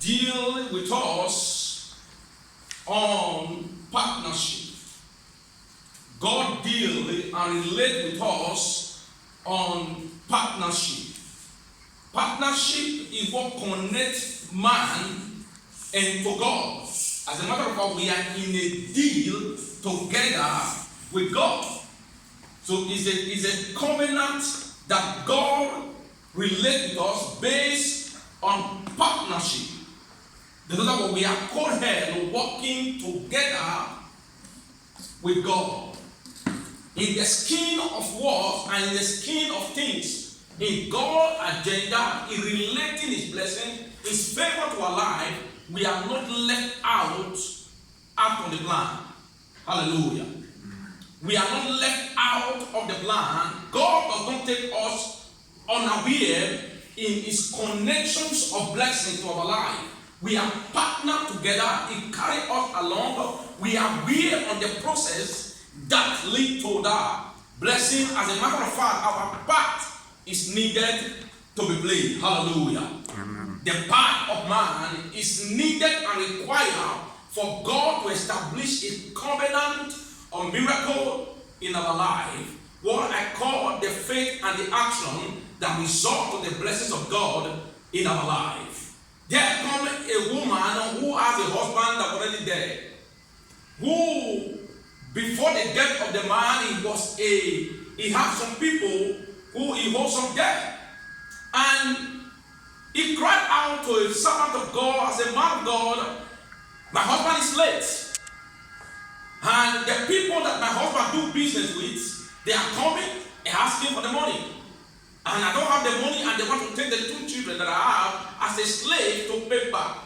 deal with us on partnership. God deal and relate with us on partnership. Partnership is what connects man and to God. As a matter of fact, we are in a deal together with God. So it's a covenant that God relates with us based on partnership. That is what we are co-head working together with God. In the scheme of work and in the scheme of things, in God's agenda, in relating His blessing, His favor to our life, we are not left out of the plan. Hallelujah. We are not left out of the plan. God does not take us unaware in His connections of blessing to our life. We are partnered together. He carries us along. We are aware on the process that leads to that blessing. As a matter of fact, our part is needed to be played. Hallelujah. Amen. The part of man is needed and required for God to establish a covenant or miracle in our life. What I call the faith and the action that result to the blessings of God in our life. There comes a woman who has a husband that already dead, who before the death of the man, he had some people who he owed some debt. And he cried out to a servant of God, as a man of God, my husband is late. And the people that my husband do business with, they are coming and asking for the money. And I don't have the money, and they want to take the 2 children that I have as a slave to pay back.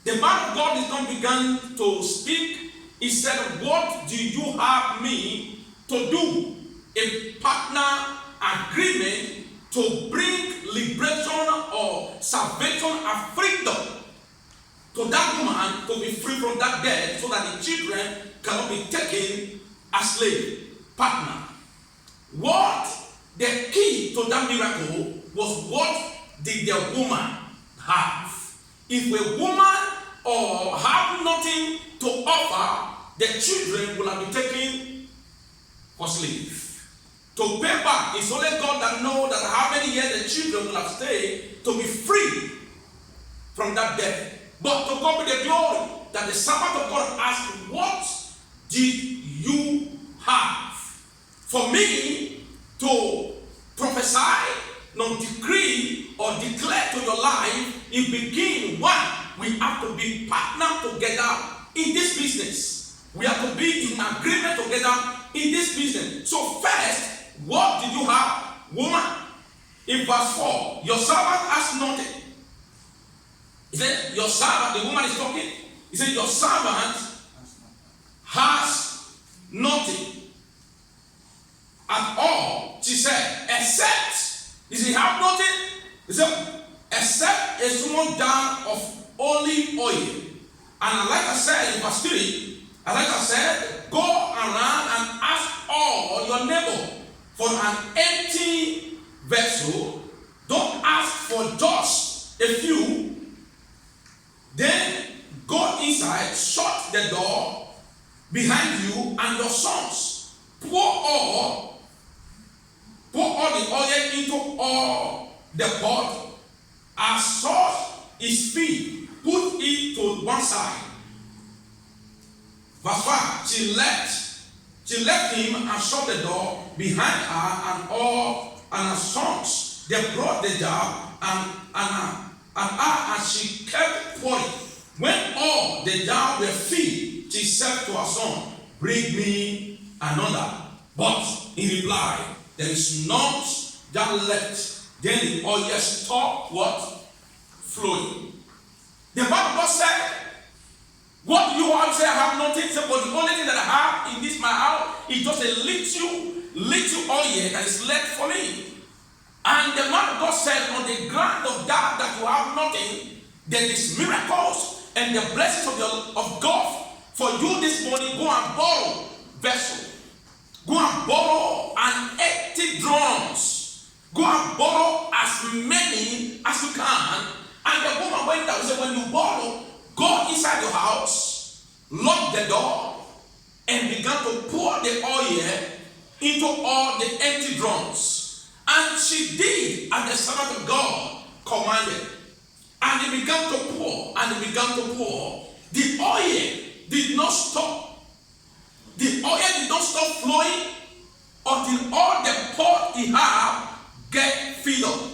The man of God is not began to speak. He said, what do you have me to do? A partner agreement to bring liberation or salvation and freedom to that woman to be free from that debt so that the children cannot be taken as slave. Partner. What the key to that miracle was, what did the woman have? If a woman or have nothing to offer, the children will have been taken for slave. To pay back, it's only God that knows that how many years the children will have stayed to be free from that debt. But to God be the glory that the servant of God asked, what did you have? For me to prophesy, not decree or declare to your life, it begins one, we have to be partnered together in this business. We have to be in agreement together in this business. So first, what did you have, woman? In verse 4, your servant has nothing. He said, your servant, the woman is talking. He said, your servant has nothing at all. She said, except, he said, have nothing. He said, except a small jar of olive oil. And like I said in verse 3, like I said, go around and ask all your neighbor for an empty vessel. Don't ask for just a few. Then go inside, shut the door behind you and your sons. Pour all the oil into all the pot. As sauce is filled, put it to one side. Verse 5, she left him and shut the door behind her and her sons. They brought the jar and she kept pouring. When all the jars were filled, she said to her son, bring me another. But he replied, there is not jar left. Then the oil stopped what? Flowing. The man of God said, what do you have? Say, I have nothing. Say, but the only thing that I have in this my house is just a little oil that is left for me. And the man of God said, on the ground of that you have nothing, there is miracles and the blessings of God for you this morning. Go and borrow vessel. Go and borrow an 80 drums. Go and borrow as many as you can And the woman went down and said, when you borrow, go inside your house, lock the door, and began to pour the oil into all the empty drums. And she did as the servant of God commanded. And he began to pour, and he began to pour. The oil did not stop. The oil did not stop flowing until all the pot he had get filled up.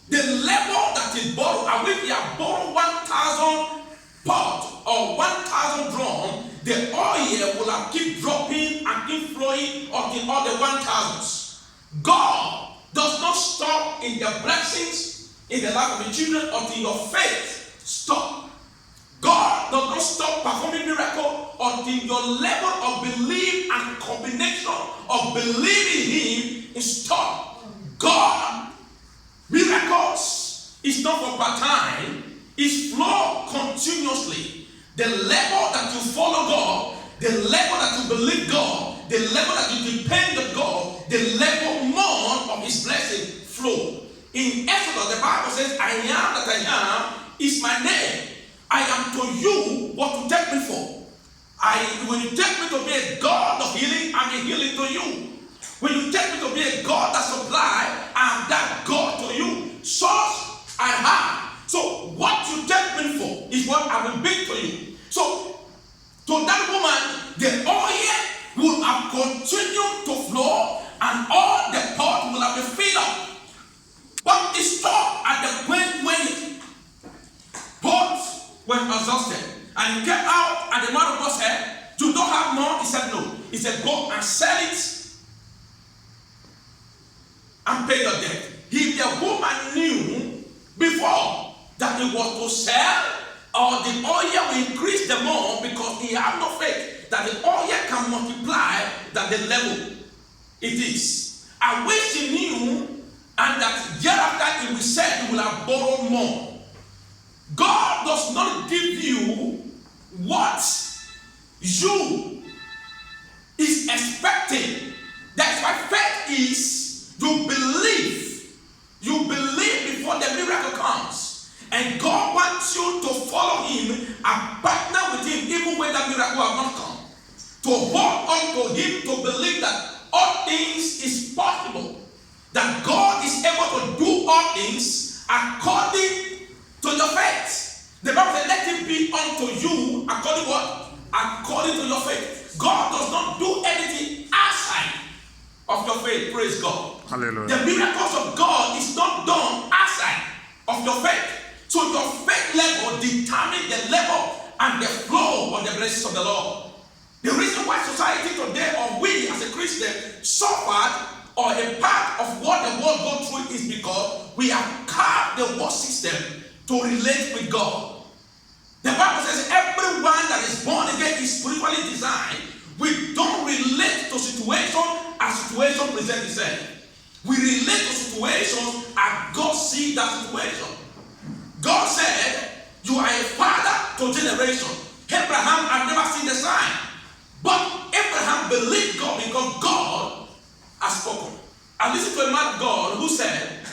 The level that he borrowed, and if he had borrowed 1,000 pot or 1,000 drum, the oil will have keep dropping and keep flowing until all the 1,000s. God does not stop in the blessings in the life of the children until your faith stop. God does not stop performing miracle until your level of belief and combination of believing Him is stopped. God, miracles is not for part time, it's flow continuously. The level that you follow God, the level that you believe God, the level that you depend on God, the level more of His blessing flow. In Exodus, the Bible says, I am that I am is my name. I am to you what you take me for. When you take me to be a God of healing, I'm a healing to you. When you take me to be a God that supplies, I'm that God to you. Source I have. So what you take me for is what I will bring to you. So to that woman, the oil will have continued to flow and all the pot will have been filled up. But it stopped at the point when pot were exhausted. And he came out and the man of God said, you don't have more? He said no. He said go and sell it and pay your debt. If the woman knew before that it was to sell or the oil will increase the more because he had no faith that the oil can multiply that the level it is. I wish he knew and that hereafter he will say he will have borrowed more. God does not give you what you is expecting. That's why faith is you believe. You believe before the miracle comes. And God wants you to follow Him and partner with Him even when that miracle has not come. To hold on to Him, to believe that all things is possible. That God is able to do all things according to your faith. The Bible says, let it be unto you according what? According to your faith. God does not do anything outside of your faith. Praise God. Hallelujah. The miracles of God is not done outside of your faith. So your faith level determines the level and the flow of the blessings of the Lord. The reason why society today, or we as a Christian, suffered or a part of what the world goes through is because we have carved the world system to relate with God. The Bible says everyone that is born again is spiritually designed. We don't relate to situation as situation presents itself. We relate to situations as God sees that situation. God said, you are a father to generation. Abraham had never seen the sign. But Abraham believed God because God has spoken. I listened to a man of God who said,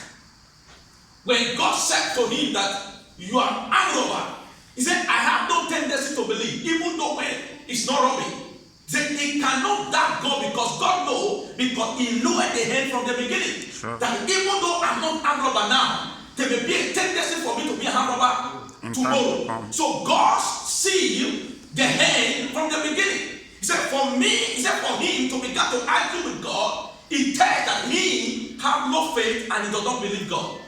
when God said to him that you are armed robber, he said, I have no tendency to believe, even though when it's not robbing. He said, he cannot doubt God because God knows, because he knew at the end from the beginning. Sure. That even though I'm not armed robber now, there may be a tendency for me to be a armed robber tomorrow. So God sees the end from the beginning. He said, for him to begin to argue with God, it tells that he have no faith and he does not believe God.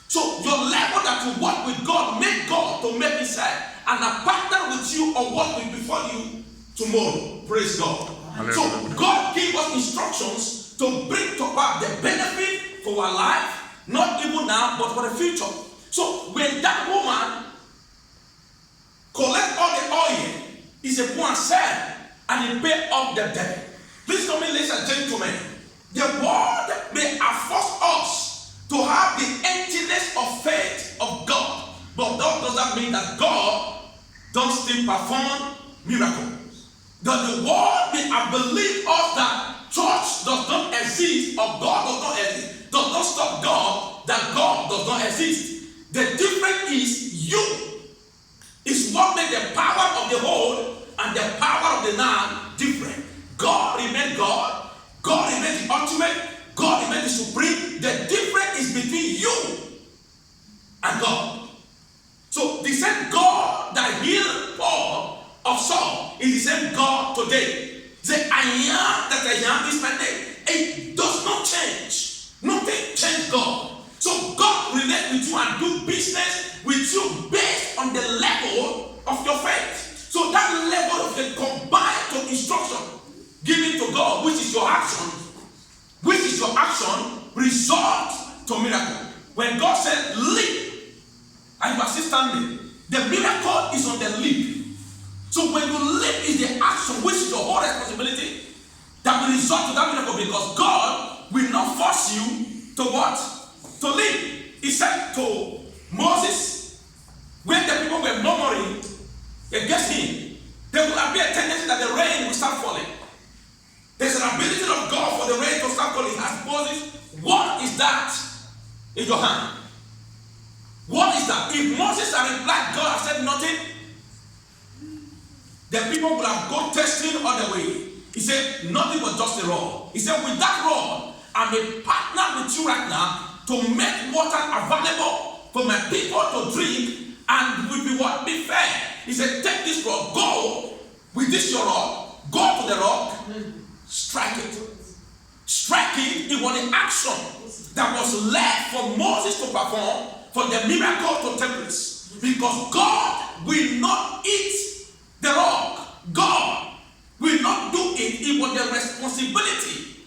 So your level that you work with God, make God to make inside and a partner with you or work with before you tomorrow. Praise God. Hallelujah. So God gave us instructions to bring to pass the benefit for our life, not even now, but for the future. So when that woman collect all the oil, is a poor sell and he pay off the debt. Please tell me, ladies and gentlemen, the world may have forced us to have the emptiness of faith of God, but that doesn't mean that God don't still perform miracles. That the world may have believed us that church does not exist or God does not exist, does not stop God, that God does not exist. The difference is you is what makes the power of the whole and the power of the now different. God remains God. God remains the ultimate. God remains the supreme. The difference is between you and God. So the same God that healed Paul of Saul is the same God today. The I am that I am is my name. It does not change. Nothing changes God. So God relates with you and do business with you based on the level of your faith. So that level of faith combined to instruction given to God, which is your action, results to miracle. When God said leap, and you are still standing, the miracle is on the leap. So when you leap is the action, which is your whole responsibility, that will result to that miracle, because God will not force you to what? To leap. He said to Moses, when the people were murmuring against him, there will be a tendency that the rain will start falling. There's an ability of God for the rain to start falling. As Moses, what is that in your hand? What is that? If Moses had replied, God has said nothing, the people would have gone testing on the way. He said, nothing but just a rod. He said, with that rod, I'm a partner with you right now to make water available for my people to drink, and will be what? Be fair. He said, take this rod, go with this your rod, go to the rock, strike it. Strike it. It was the action that was left for Moses to perform for the miracle to take place. Because God will not eat the rock. God will not do it. It was the responsibility.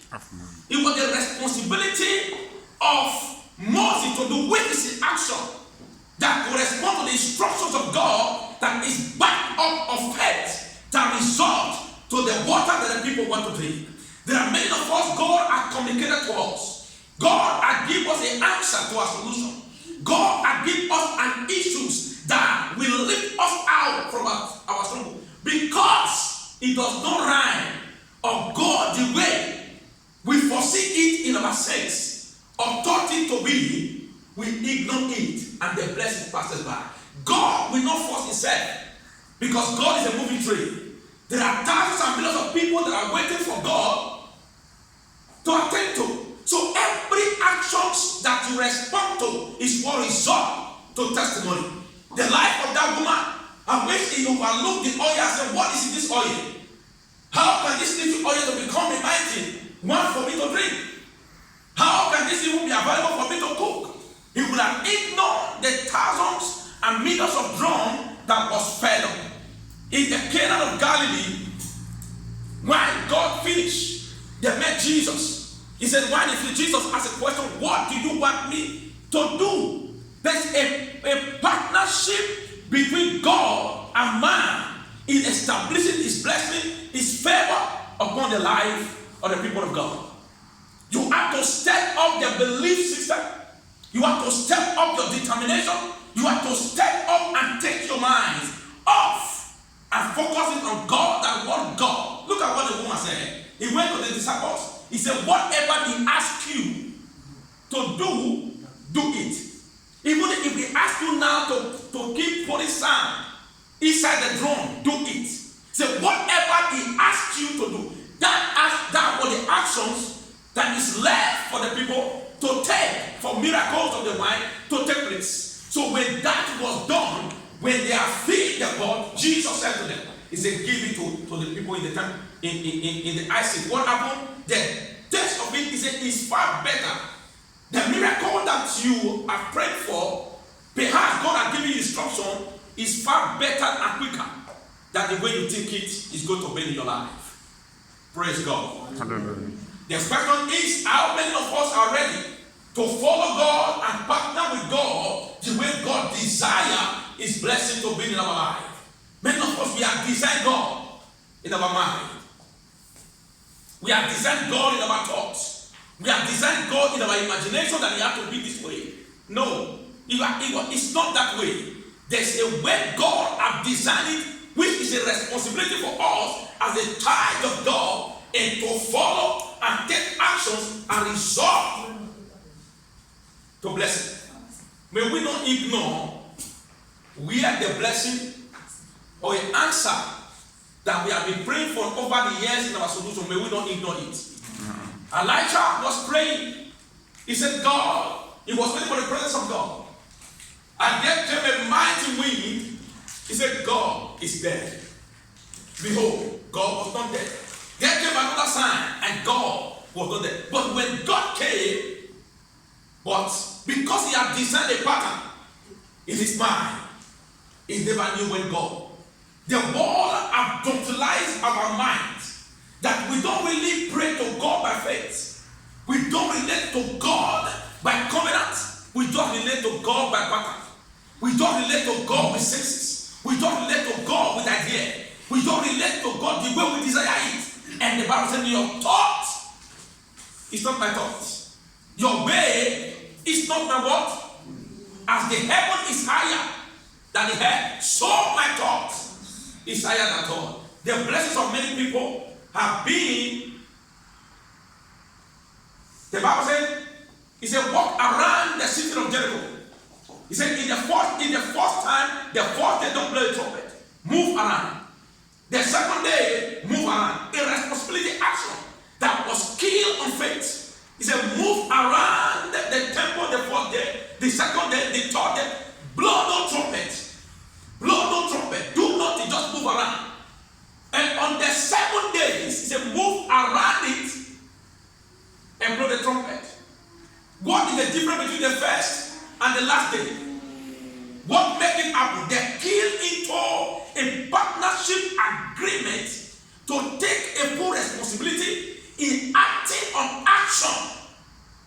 It was the responsibility of Moses to do, which is the action that corresponds to the instructions of God, that is backed up of faith, that result to the water that the people want to drink. There are many of us, God has communicated to us. God has given us an answer to our solution. God has given us an issues that will lift us out from our struggle, because it does not rhyme or go the way we foresee it in our sense or thought it to be. We ignore it and the blessing passes by. God will not force himself, because God is a moving tree. There are thousands and millions of people that are waiting for God to attend to. So every action that you respond to is what result to testimony. The life of that woman, I wish he overlooked the oil and said, what is in this oil? How can this little oil to become a mighty one for me to drink? How can this even be available for me to cook? He would have ignored the thousands and millions of drums that was fed up. In the Canaan of Galilee, when God finished, they met Jesus. He said, when Jesus asked a question, what do you want me to do? There's a partnership between God and man in establishing his blessing, his favor upon the life of the people of God. You have to step up the belief system. You have to step up your determination. You have to step up and take your mind off and focus it on God and what God. Look at what the woman said. He went to the disciples. He said, whatever he asks you to do, do it. Even if he asks you now to keep putting sand inside the drum, do it. He said, whatever he asks you to do, that were the actions that is left for the people to take, for miracles of the wine to take place. So when that was done, when they are filled the pot, Jesus said to them, he said, give it to the people in the time in the ice. What happened? The taste of it is far better. The miracle that you have prayed for, perhaps God has given you instruction, is far better and quicker than the way you think it is going to be in your life. Praise God. Hallelujah. The question is, how many of us are ready to follow God and partner with God the way God desires his blessing to be in our life? Many of us, we have designed God in our mind. We have designed God in our thoughts. We have designed God in our imagination that he has to be this way. No, it's not that way. There's a way God has designed it, which is a responsibility for us as a child of God, and to follow and take actions and result to blessing. May we not ignore where the blessing or an answer that we have been praying for over the years in our solution, may we not ignore it. Elijah was praying. He said, God, he was waiting for the presence of God. And there came a mighty wind. He said, God is dead. Behold, God was not dead. There came another sign, and God was not dead. But when God came, but because he had designed a pattern in his mind, he never knew when God. The world have totalized our minds that we don't really pray to God by faith. We don't relate to God by covenant. We don't relate to God by pattern. We don't relate to God with senses. We don't relate to God with idea. We don't relate to God the way we desire it. And the Bible says, your thought is not my thought. Your way is not my what? As the heaven is higher than the earth, so my thought is higher than God. The blessings of many people have been, the Bible said, he said, walk around the city of Jericho. He said, in the first time, the fourth day, don't blow a trumpet. Move around. The second day, move around. Irresponsibility action that was killed on faith. He said, move around the temple the fourth day, the second day, the third day, blow no trumpet. Blow no trumpet. Do not just move around. And on the 7 days, he said, move around it and blow the trumpet. What is the difference between the first and the last day? What made it happen? They killed into a partnership agreement to take a full responsibility in acting on action,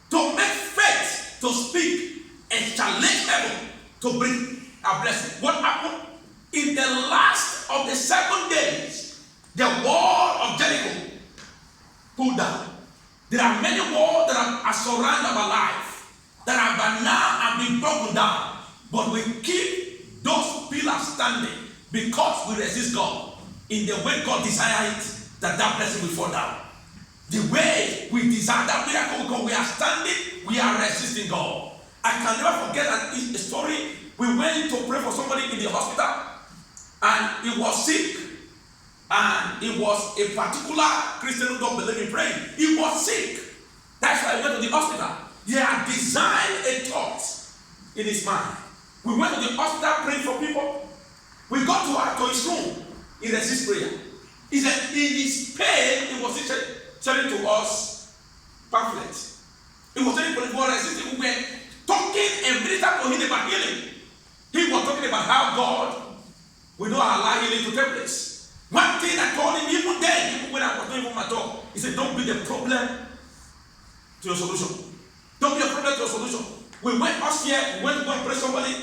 to make faith, to speak and challenge heaven to bring a blessing. What happened? In the last of the 7 days, the wall of Jericho pulled down. There are many walls that are surrounded our life that are by now have been broken down. But we keep those pillars standing because we resist God in the way God desires it, that blessing will fall down. The way we desire that miracle, because we are standing, we are resisting God. I can never forget a story. We went to pray for somebody in the hospital, and he was sick, and it was a particular Christian who don't believe in praying. He was sick. That's why he went to the hospital. He had designed a thought in his mind. We went to the hospital praying for people. We got to his room. He resisted prayer. He said, in his pain, he was telling to us pamphlets. He was telling people, resisting. We were talking and ministering to him about healing. He was talking about how God will not allow healing to take place. One thing I told him, even then, even when I was doing my talk, he said, don't be the problem to your solution. Don't be a problem to your solution. We went upstairs, we went to go and pray somebody.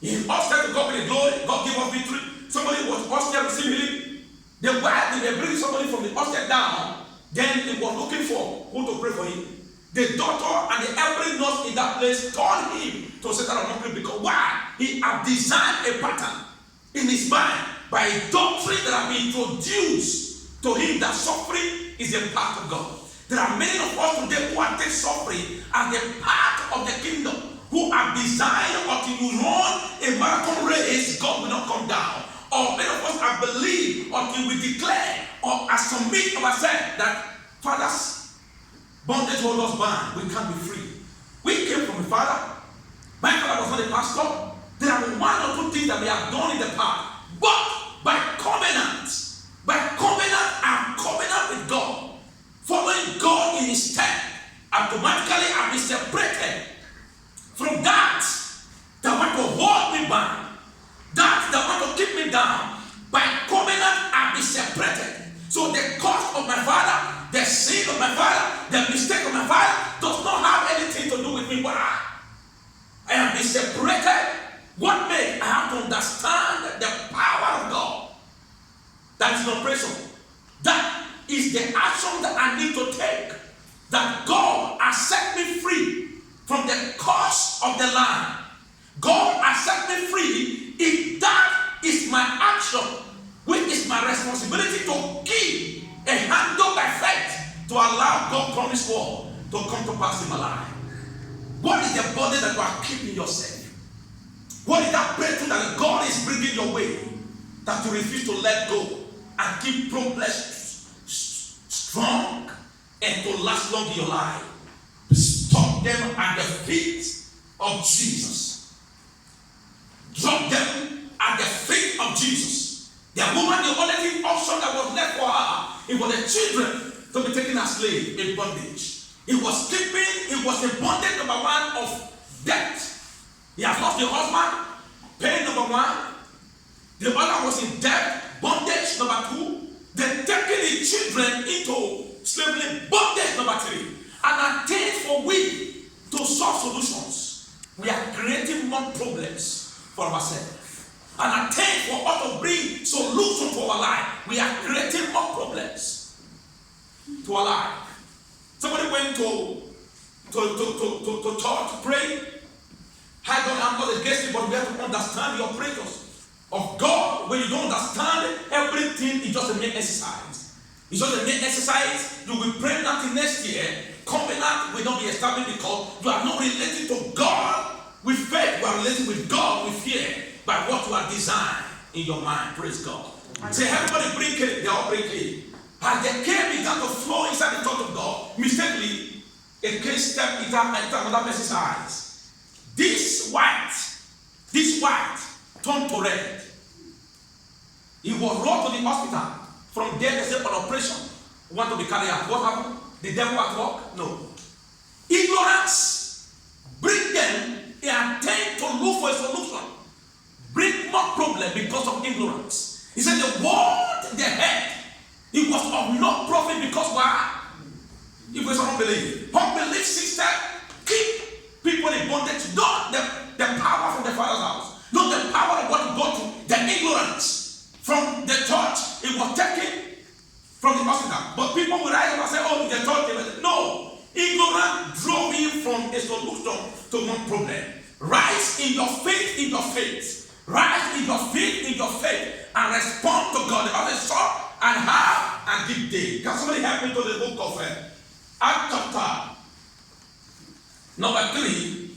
He upstairs to God with the glory, God gave us victory. Somebody was upstairs receiving healing. Then why did they bring somebody from the upstairs down? Then he was looking for who to pray for him. The doctor and the every nurse in that place told him to set out a mockery because why? He had designed a pattern in his mind by a doctrine that have been introduced to him that suffering is a part of God. There are many of us today who are taking suffering as a part of the kingdom, who have designed until you run a marathon race, God will not come down. Or many of us have believed until we declare or submit ourselves that Father's bondage hold us bound, we can't be free. We came from a father. My father was not a pastor. There are one or two things that we have done in the past. But by covenant and covenant with God, following God in his step, automatically I'll be separated from that want to hold me back, that want to keep me down. By covenant I'll be separated. So the cause of my father, the sin of my father, the mistake of my father does not have anything to do with me, but I am separated. What made I have to understand the power of God? That is not pressure. That is the action that I need to take. That God has set me free from the curse of the land. God has set me free. If that is my action, which is my responsibility to give a handle by faith to allow God's promised word to come to pass in my life. What is the body that you are keeping yourself? What is that breakthrough that God is bringing your way that you refuse to let go and keep problems strong and to last long in your life? Stop them at the feet of Jesus. Drop them at the feet of Jesus. The woman, the only option that was left for her, it was the children to be taken as slave in bondage. It was in bondage number one of debt. He has lost the husband, pain number one. The other was in debt, bondage number two. Then taking the children into slavery, bondage number three. And attempt for we to solve solutions. We are creating more problems for ourselves. And attempt for us to bring solutions to our life. We are creating more problems to our life. Somebody went to church to pray. Hi God, I'm not against it, but we have to understand the operations of God. When you don't understand everything, it's just a mere exercise. It's just a mere exercise. You will pray nothing next year. Covenant will not be established because you are not related to God with faith. You are related with God with fear by what you are designed in your mind. Praise God. Say, everybody bring it. They all bring it. As the care began to flow inside the thought of God, mistakenly, a case stepped into another person's eyes. This white turned to red. He was brought to the hospital. From there, they said, an operation. Want to be carried out. What happened? The devil at work? No. Ignorance bring them and tend to look for a solution. Bring more problem because of ignorance. He said the word they had, it was of no profit because why? It was unbelief. Unbelief system keep people in bondage. Not the power from the Father's house. Not the power of what you go to. The ignorance from the church. It was taken from the hospital. But people will rise up and say, oh, the church. No. Ignorance drove him from a solution to one problem. Rise in your faith, in your faith. Rise in your faith, in your faith. And respond to God. The Bible says, shop and have and give day. Can somebody help me to the book of Acts chapter number 3,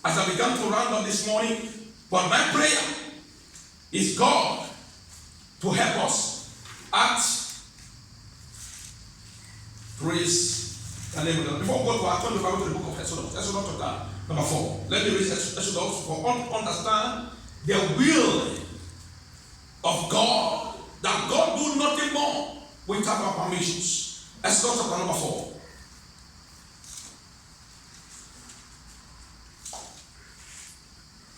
as I began to round up this morning. But my prayer is God to help us. Acts, praise the name of God. Before we go to our turn to the book of Exodus chapter number 4. Let me read Exodus for understand the will of God, that God do nothing more without our permissions. Exodus chapter number 4.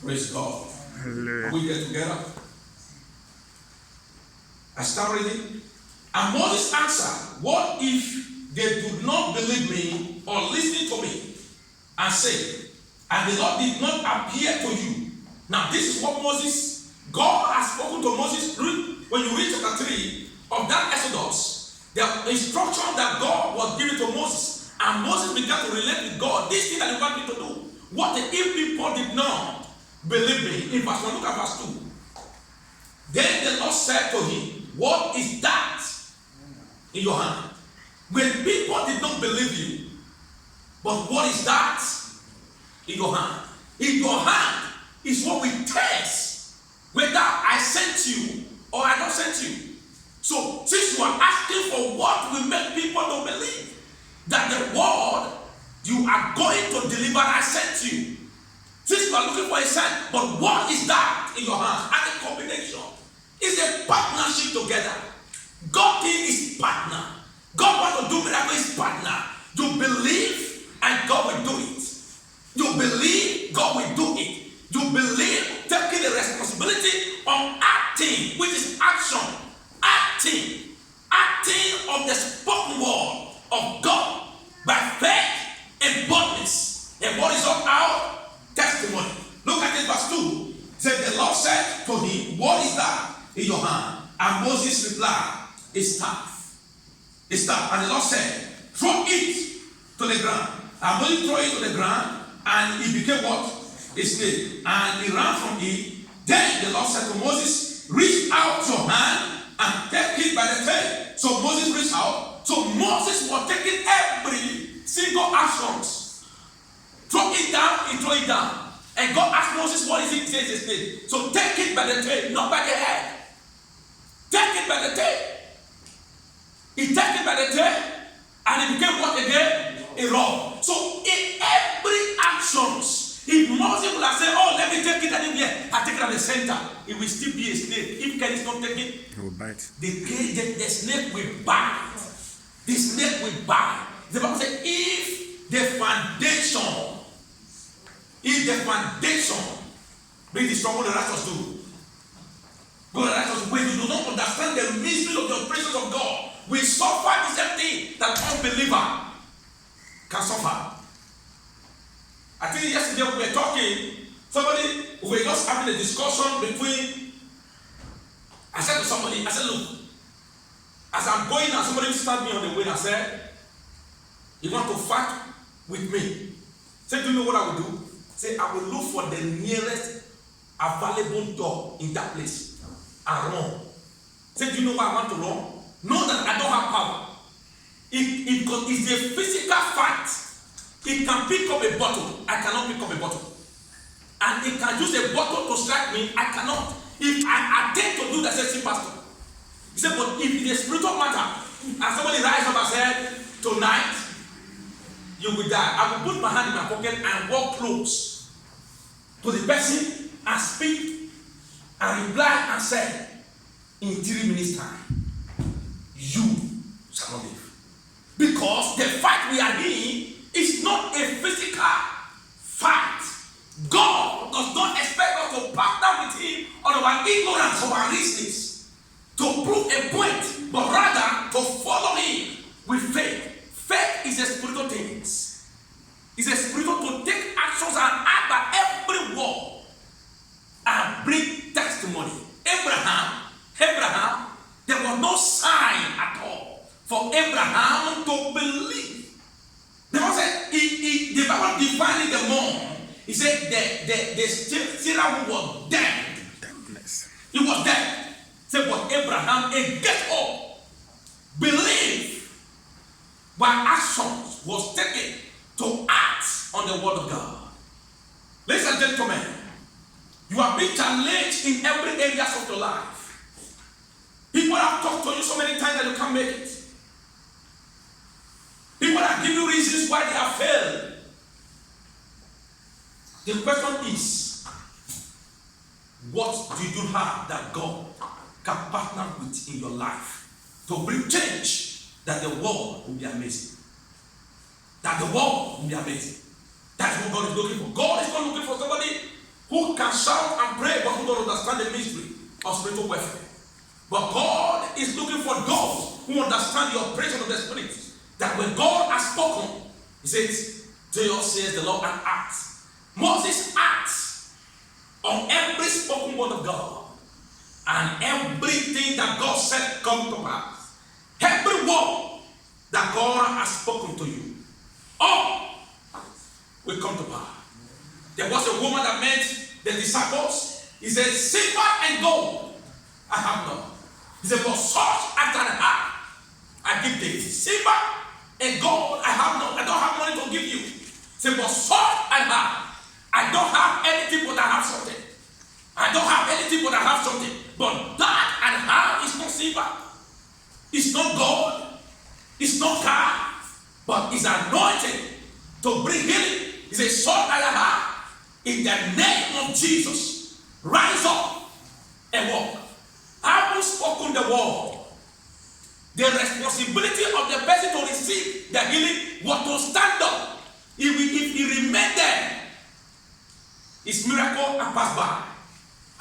Praise God. Hallelujah. We get together. I start reading. And Moses answered, what if they do not believe me or listen to me? And say, and the Lord did not appear to you. Now this is what God has spoken to Moses. When you read chapter 3 of that Exodus, the instruction that God was giving to Moses, and Moses began to relate with God. This thing that you want me to do. What if people did not believe me? In verse 1, look at verse 2. Then the Lord said to him, what is that in your hand? When people did not believe you, but what is that in your hand? In your hand is what we test whether I sent you or I don't sent you. So since you are asking for what will make people don't believe that the word you are going to deliver, I sent you. Since you are looking for a sign, but what is that in your hand? And the combination is a partnership together. God is partner. God wants to do miracle, is partner. You believe and God will do it. You believe, God will do it. You believe, taking the responsibility of acting, which is action. Acting of the spoken word of God by faith and boldness. And what is of our testimony? Look at it, verse 2. Said the Lord said to him, what is that in your hand? And Moses replied, a staff. A staff. And the Lord said, throw it to the ground. And Moses threw it to the ground, and it became what? A snake. And he ran from it. Then the Lord said to Moses, reach out your hand and take it by the tail. So Moses reached out. So Moses was taking every single action. Throw it down, he threw it down. And God asked Moses, what is it? He says it's a snake. So take it by the tail, not by the head. Take it by the tail. He took it by the tail, and it became what again? A rod. So in every actions, if Moses will have said, oh, let me take it anywhere, I take it at the center, it will still be a snake. If Cain is not taking it, He will bite. the snake will bite. The snake will bite. The Bible says, if the foundation be destroyed, what the righteous do? When you do not understand the mystery of the operations of God, we suffer the same thing that unbeliever can suffer. I think yesterday we were talking, we were just having a discussion between, I said to somebody, I said, look, as I'm going and somebody stopped me on the way and I said, you want to fight with me? Say, do you know what I will do? Say, I will look for the nearest available door in that place and run. Say, do you know why I want to run? Know that I don't have power. It's a physical fact. It can pick up a bottle. I cannot pick up a bottle. And it can use a bottle to strike me. I cannot. If I attempt to do that, say, pastor. He said, but if it is a spiritual matter, and somebody rise up and said, tonight, you will die. I will put my hand in my pocket and walk close to the person and speak and reply and say, in 3 minutes time, you shall not live. Because the fight we are in is not a physical fight. God does not expect us to partner with him on our ignorance of our reasons to prove a point, but rather to follow him with faith. Faith is a spiritual thing. It's a spiritual to take actions and act by every word and bring testimony. Abraham, there was no sign at all for Abraham to believe. The Bible said, the Bible defined the more. He said the Sarah was dead. He was dead. He said, but Abraham, get up, believe, by actions was taken to act on the word of God. Ladies and gentlemen, you are being challenged in every area of your life. People have talked to you so many times that you can't make it. People have given you reasons why they have failed. The question is, what do you have that God can partner with in your life to bring change that the world will be amazing? That the world will be amazing. That's what God is looking for. God is not looking for somebody who can shout and pray but who don't understand the mystery of spiritual warfare. But God is looking for those who understand the operation of the Spirit. That when God has spoken, he says, "Thus says the Lord," and acts. Moses acts on every spoken word of God. And everything that God said come to pass. Every word that God has spoken to you, all will come to pass. There was a woman that met the disciples. He said, "Silver and gold I have not." He said, "But such as I have, I give thee." Silver and gold I have not. I don't have money to give you. He said, "But such I have." I don't have anything, but I have something. I don't have anything, but I have something. But that I have is not silver. It's not gold. It's not car. But it's anointed to bring healing. He says, "Such I have. In the name of Jesus, rise up and walk." Having spoken the word, the responsibility of the person to receive the healing was to stand up. If he remained there, his miracle and pass by.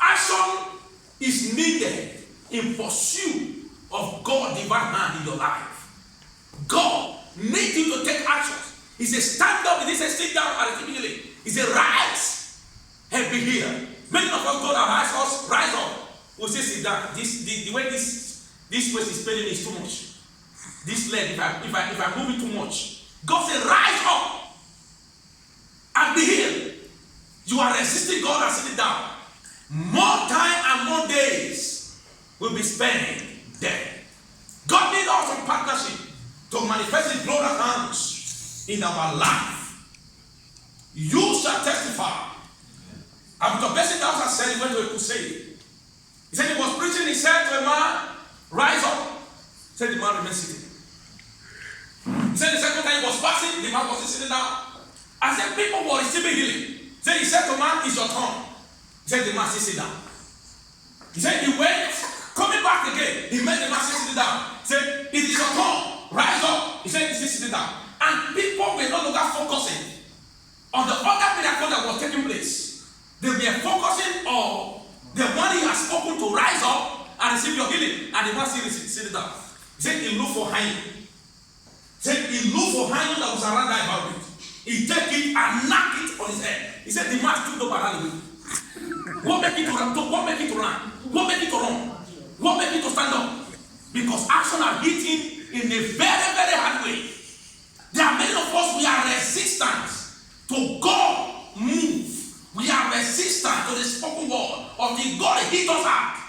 Action is needed in pursuit of God's divine hand in your life. God needs you to take actions. He says, "Stand up." He says, "Sit down and receive healing." He says, "Rise and be healed." Many of us, God has asked us, rise up. We say, "Sit down." The way this place is paining is too much. This leg, if I move it too much, God said, "Rise up and be healed." You are resisting God and sitting down. More time and more days will be spent there. God needs us in partnership to manifest His glorious hands in our life. You shall testify said he went to a crusade. He said he was preaching, he said to a man, rise up. He said the man remained sitting. He said the second time he was fasting, the man was sitting down. I said people were receiving healing. He said to man, it's your turn. He said the man sit down. He said he went, coming back again, he made the man sit down. He said, it is your turn, rise up. He said, he's sitting down. And people were no longer focusing on the other miracle that was taking place. They were focusing on the one he has spoken to rise up and receive your healing. And the man still sitting down. He said, he looked for him. He said, he looked for him that was around that environment. He take it and knock it on his head. He said, the man stood up around the way. What make it to run? What make it to run? What make it to run? What make it to stand up? Because action are hitting in a very, very hard way. There are many of us, we are resistant to God move. We are resistant to the spoken word. Until God hit us hard.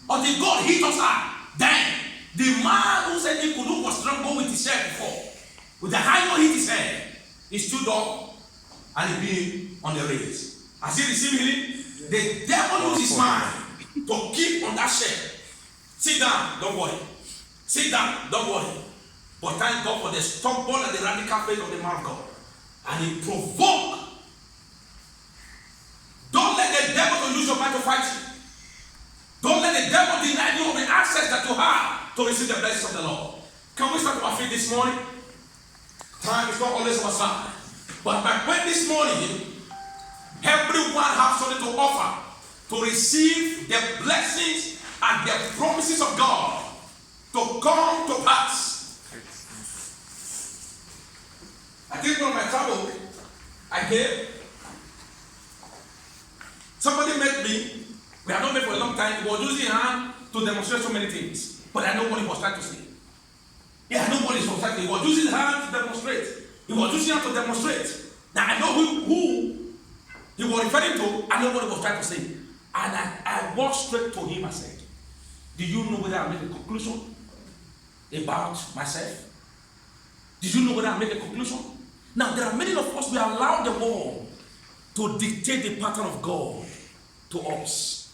Until God hit us hard. Then, the man who said he could do was struggle with his head before. With the hammer hit his head. He stood up and he being on the race. As he received healing, the devil used his mind to keep on that chair. Sit down, don't worry. Sit down, don't worry. But thank God for the stubborn and the radical faith of the man of God. And he provoked. Don't let the devil use your mind to fight you. Don't let the devil deny you of the access that you have to receive the blessings of the Lord. Can we start our feet this morning? Time is not always our side. But by when this morning, everyone has something to offer to receive the blessings and the promises of God to come to pass. I think on my travel, I gave. Somebody met me. We have not met for a long time. He was using his hand to demonstrate so many things. But I know what he was trying to say. Yeah, I know what he was trying to say. He was using his hand to demonstrate. He was using his hand to demonstrate. Now I know who he was referring to. I know what he was trying to say. And I walked straight to him and said, do you know whether I made a conclusion about myself? Did you know whether I made a conclusion? Now, there are many of us, we allow the world to dictate the pattern of God to us.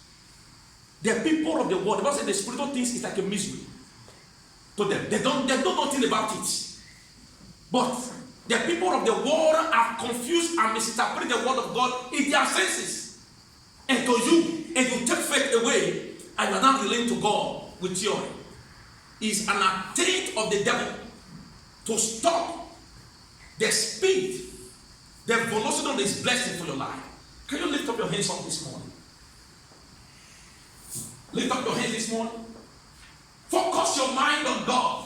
The people of the world, the Bible says the spiritual things is like a mystery to them. They don't know nothing about it. But the people of the world are confused and misinterpret the word of God in their senses. And to you, and you take faith away, and you are not relating to God with theory. It's an attempt of the devil to stop the speed, the velocity of this blessing for your life. Can you lift up your hands up this morning? Lift up your hands this morning. Focus your mind on God.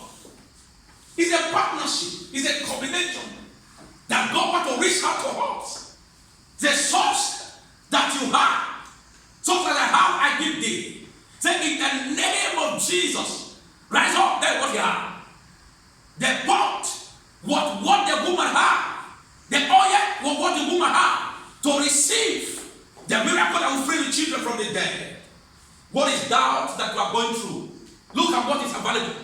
It's a partnership. It's a combination that God wants to reach out to us. The source that you have, so that I have, I give thee. Say, in the name of Jesus, rise up there what you have. The pot, what the woman had. The oil, what the woman had. To receive the miracle that will free the children from the dead. What is doubt that you are going through? Look at what is available.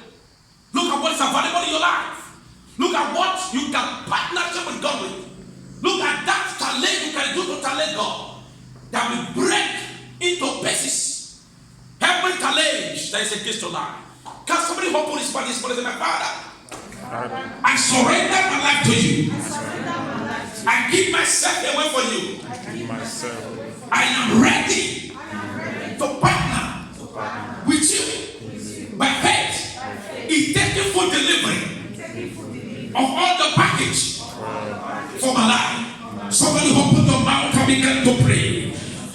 Look at what is available in your life. Look at what you can partnership with God with. Look at that talent you can do to talent God that will break into pieces. Every talent that is against your life. Can somebody open his mouth this morning and say, my Father, I surrender my life to you. I give myself away for you. I am ready to partner with you by faith. It's taking full delivery of all the package